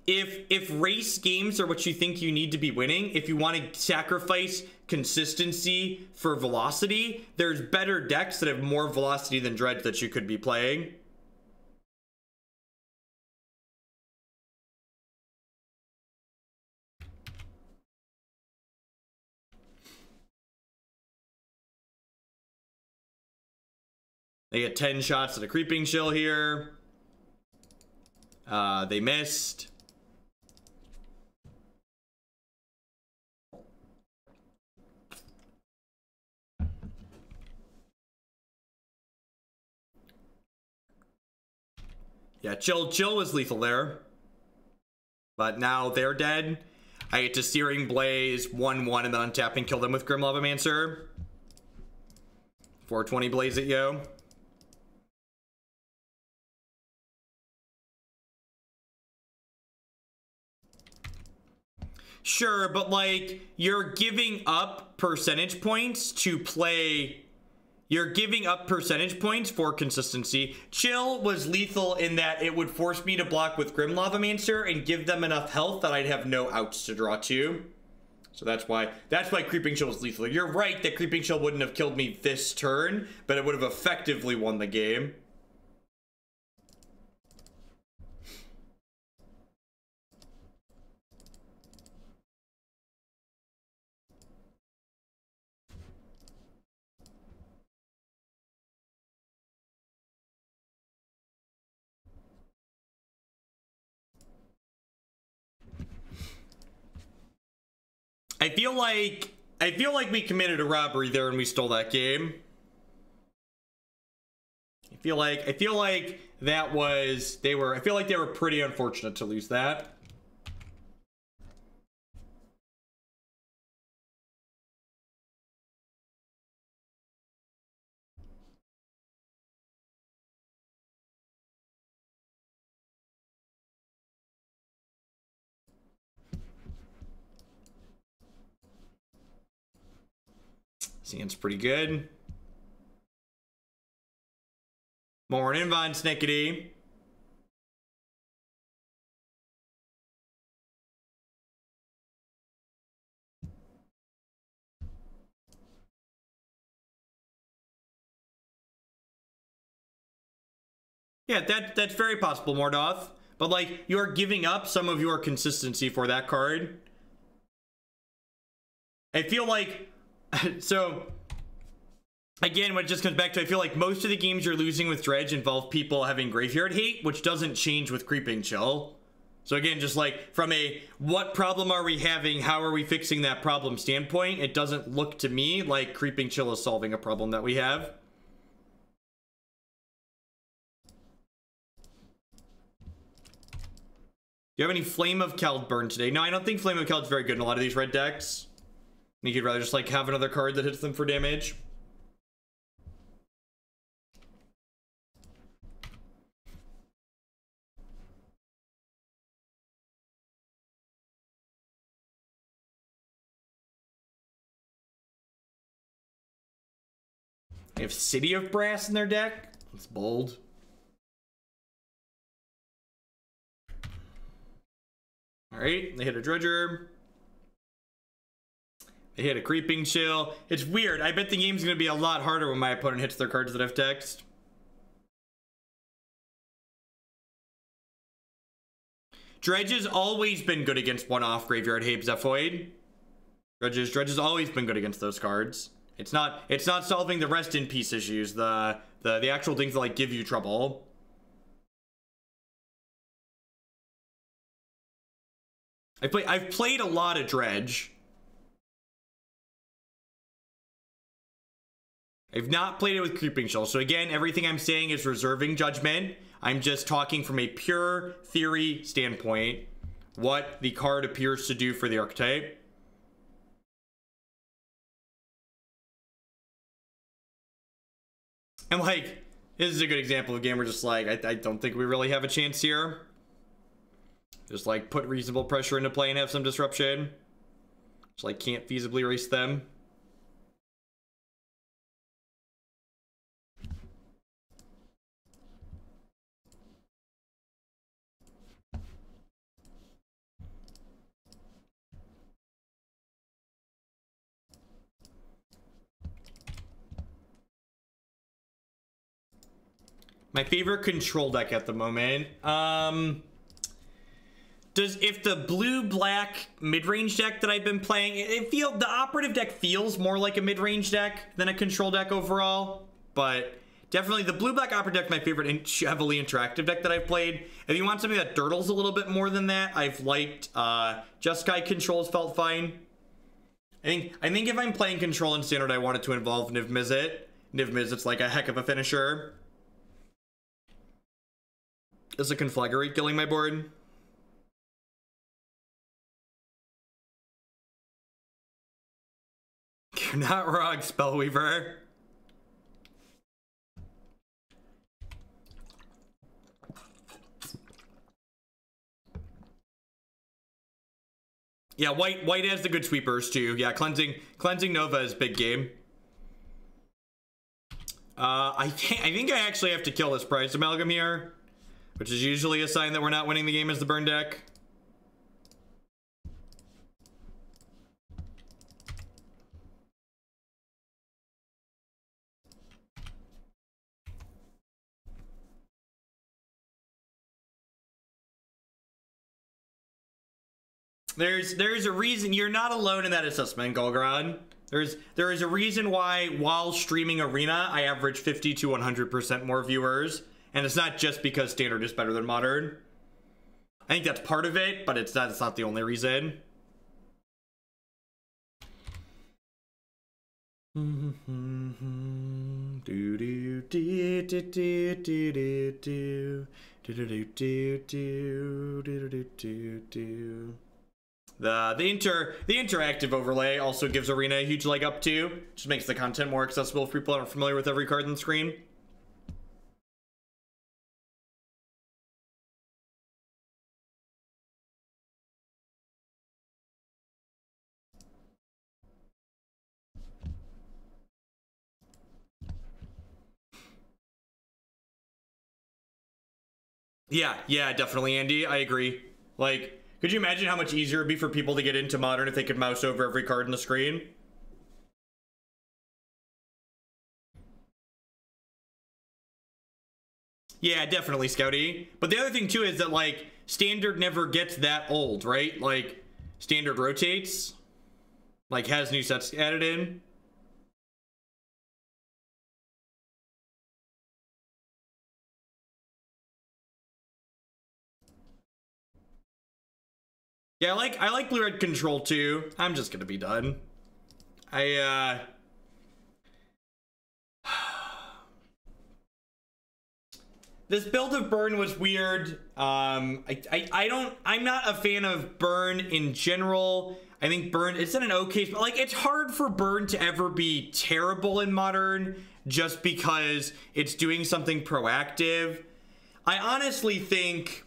If race games are what you think you need to be winning, if you want to sacrifice consistency for velocity, there's better decks that have more velocity than Dredge that you could be playing. They get 10 shots at a Creeping Chill here. They missed. Yeah, Chill was lethal there. But now they're dead. I get to Searing Blaze 1/1 and then untap and kill them with Grim Lavamancer. 420 Blaze it, yo. Sure, but like, you're giving up percentage points to play. You're giving up percentage points for consistency. Chill was lethal in that it would force me to block with Grim Lavamancer and give them enough health that I'd have no outs to draw to. So that's why Creeping Chill was lethal. You're right that Creeping Chill wouldn't have killed me this turn, but it would have effectively won the game. I feel like we committed a robbery there and we stole that game. I feel like that was I feel like they were pretty unfortunate to lose that. Seems pretty good. Morning, Von Snickety. Yeah, that's very possible, Mordoth. But, like, you're giving up some of your consistency for that card. I feel like... So, again, when it just comes back to, I feel like most of the games you're losing with Dredge involve people having graveyard hate, which doesn't change with Creeping Chill. So, again, just, like, from a what problem are we having, how are we fixing that problem standpoint, it doesn't look to me like Creeping Chill is solving a problem that we have. Do you have any Flame of Keld burn today? No, I don't think Flame of Keld's very good in a lot of these red decks. I think you'd rather just like have another card that hits them for damage. They have City of Brass in their deck. It's bold. Alright, they hit a Dredger. They hit a Creeping Chill. It's weird. I bet the game's going to be a lot harder when my opponent hits their cards that I've text. Dredge has always been good against one-off graveyard hate, Zephoid. Dredge has always been good against those cards. It's not solving the rest in peace issues, the actual things that like give you trouble. I've played a lot of Dredge. I've not played it with Creeping Chill. So again, everything I'm saying is reserving judgment. I'm just talking from a pure theory standpoint, what the card appears to do for the archetype. And like, this is a good example of a game where just like, I don't think we really have a chance here. Just like put reasonable pressure into play and have some disruption. Just like can't feasibly erase them. My favorite control deck at the moment. If the blue-black mid-range deck that I've been playing, the operative deck feels more like a mid-range deck than a control deck overall, but definitely the blue-black operative deck, my favorite heavily interactive deck that I've played. If you want something that dirtles a little bit more than that, I've liked Jeskai controls felt fine. I think if I'm playing control in standard, I want it to involve Niv Mizzet. Niv Mizzet's like a heck of a finisher. Is a Conflagrate killing my board? You're not wrong, Spellweaver. Yeah, white has the good sweepers too. Yeah, cleansing Nova is big game. I think I actually have to kill this Prize Amalgam here, which is usually a sign that we're not winning the game as the burn deck. There's a reason you're not alone in that assessment, Golgron. There is a reason why while streaming Arena, I average 50 to 100% more viewers, and it's not just because Standard is better than Modern. I think that's part of it, but it's not the only reason. The interactive overlay also gives Arena a huge leg up too. Just makes the content more accessible for people that aren't familiar with every card on the screen. Yeah, definitely, Andy. I agree. Like, could you imagine how much easier it'd be for people to get into Modern if they could mouse over every card on the screen? Yeah, definitely, Scouty. But the other thing, too, is that, like, Standard never gets that old, right? Like, Standard rotates. Like, has new sets added in. Yeah, I like blue-red control, too. I'm just gonna be done. This build of Burn was weird. I'm not a fan of Burn in general. I think Burn, it's in an okay, but like, it's hard for Burn to ever be terrible in Modern just because it's doing something proactive. I honestly think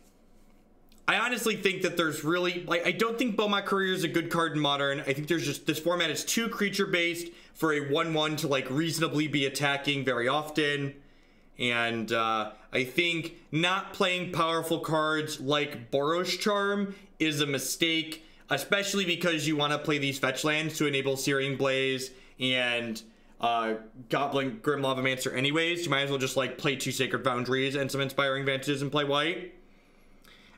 that there's really, like, I don't think Bomat Courier is a good card in Modern. I think there's just, this format is too creature-based for a 1/1 to, like, reasonably be attacking very often. And I think not playing powerful cards like Boros Charm is a mistake, especially because you want to play these fetch lands to enable Searing Blaze and Goblin Grim Lavamancer anyways. You might as well just, like, play 2 Sacred Foundries and some Inspiring Vantages and play white.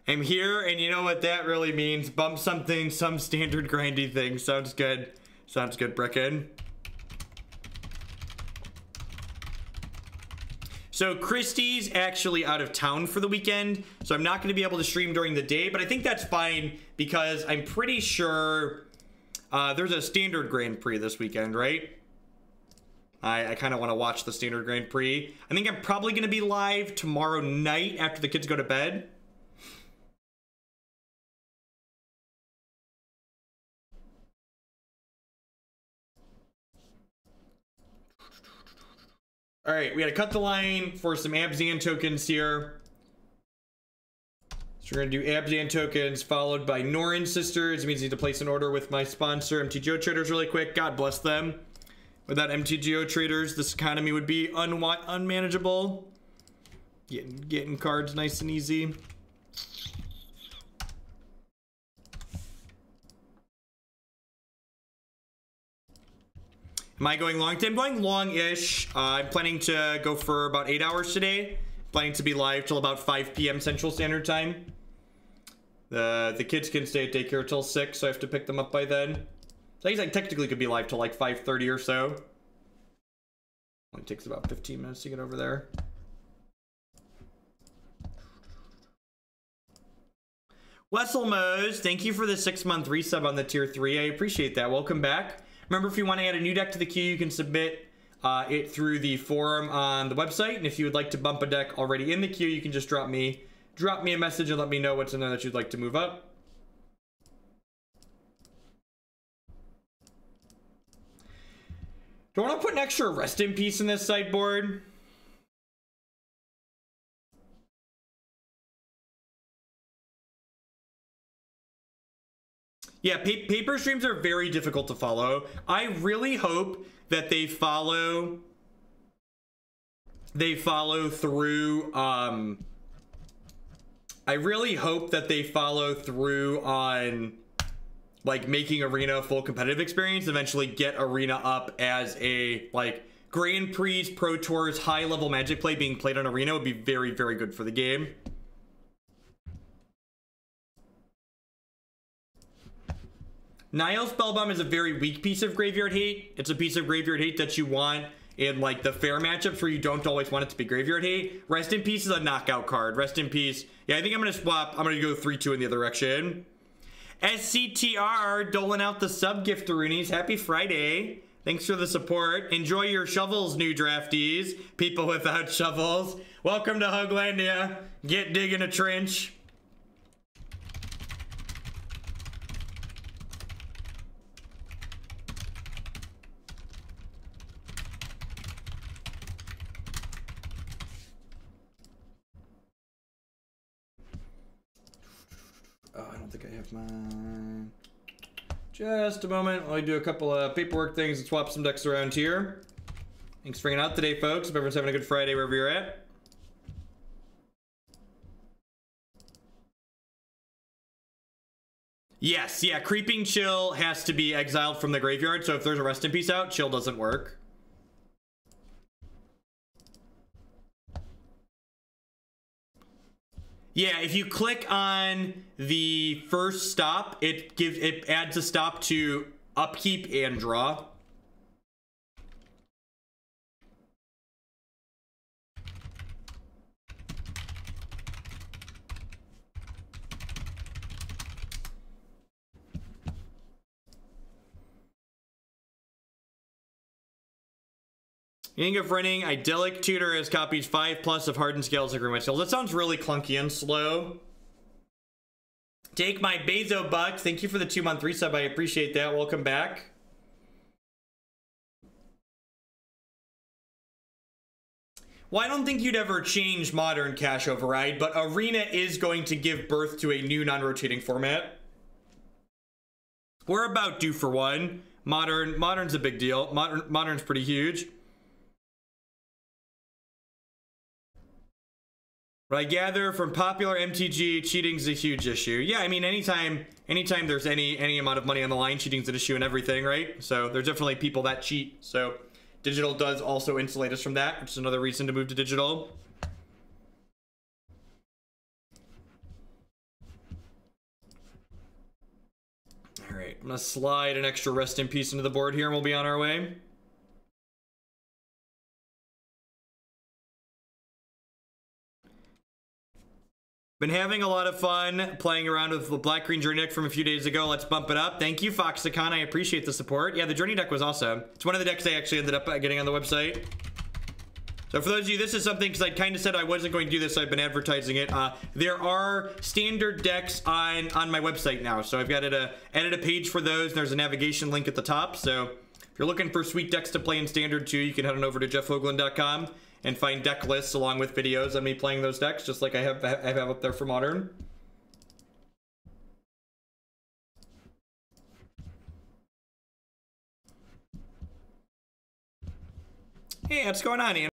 I'm here, and you know what that really means. Bump something, some standard grindy thing. Sounds good. Sounds good, Brecken. So Christie's actually out of town for the weekend, so I'm not going to be able to stream during the day, but I think that's fine because I'm pretty sure there's a Standard Grand Prix this weekend, right? I kind of want to watch the Standard Grand Prix. I think I'm probably going to be live tomorrow night after the kids go to bed. All right, we got to cut the line for some Abzan tokens here. So we're going to do Abzan tokens followed by Norin Sisters. It means I need to place an order with my sponsor, MTGO Traders, really quick. God bless them. Without MTGO Traders, this economy would be unmanageable. Getting cards nice and easy. Am I going long? I'm going long-ish. I'm planning to go for about 8 hours today. Planning to be live till about 5 p.m. Central Standard Time. The kids can stay at daycare till 6, so I have to pick them up by then. So I guess I technically could be live till like 5:30 or so. Only takes about 15 minutes to get over there. Wessel Mose, thank you for the 6-month resub on the tier 3. I appreciate that. Welcome back. Remember, if you want to add a new deck to the queue, you can submit it through the forum on the website. And if you would like to bump a deck already in the queue, you can just drop me a message and let me know what's in there that you'd like to move up. Do I want to put an extra Rest in Peace in this sideboard? Yeah, paper streams are very difficult to follow. I really hope that they follow through. I really hope that they follow through on like making Arena a full competitive experience. Eventually, get Arena up as a like Grand Prix, Pro Tours, high level Magic play being played on Arena would be very, very good for the game. Nile Spellbomb is a very weak piece of graveyard hate. It's a piece of graveyard hate that you want in like the fair matchups where you don't always want it to be graveyard hate. Rest in Peace is a knockout card. Rest in Peace. Yeah, I think I'm gonna swap. I'm gonna go 3-2 in the other direction. SCTR doling out the sub gift to Roonies. Happy Friday. Thanks for the support. Enjoy your shovels, new draftees. People without shovels. Welcome to Huglandia. Get digging a trench. Oh, I don't think I have mine. Just a moment while I do a couple of paperwork things and swap some decks around here. Thanks for hanging out today, folks. Hope everyone's having a good Friday wherever you're at. Yes, yeah, Creeping Chill has to be exiled from the graveyard, so if there's a Rest in Peace out, Chill doesn't work. Yeah, if you click on the first stop, it adds a stop to upkeep and draw. Beginning of running, Idyllic Tutor has copies 5+ of Hardened Scales of Green Skills. That sounds really clunky and slow. Take my Bezo Bucks. Thank you for the 2-month resub. I appreciate that. Welcome back. Well, I don't think you'd ever change Modern Cash Override, but Arena is going to give birth to a new non-rotating format. We're about due for one. Modern's a big deal. Modern's pretty huge. But I gather from popular MTG, cheating's a huge issue. Yeah, I mean, anytime there's any amount of money on the line, cheating's an issue and everything, right? So there's definitely people that cheat. So digital does also insulate us from that, which is another reason to move to digital. All right, I'm gonna slide an extra Rest in Peace into the board here and we'll be on our way. Been having a lot of fun playing around with the Black-Green Journey deck from a few days ago. Let's bump it up. Thank you, Foxicon. I appreciate the support. Yeah, the Journey deck was awesome. It's one of the decks I actually ended up getting on the website. So for those of you, this is something, because I kind of said I wasn't going to do this, so I've been advertising it. There are standard decks on my website now. So I've got added a page for those. There's a navigation link at the top. So if you're looking for sweet decks to play in standard too, you can head on over to jeffhoagland.com and find deck lists along with videos of me playing those decks, just like I have up there for Modern. Hey, what's going on, Ian?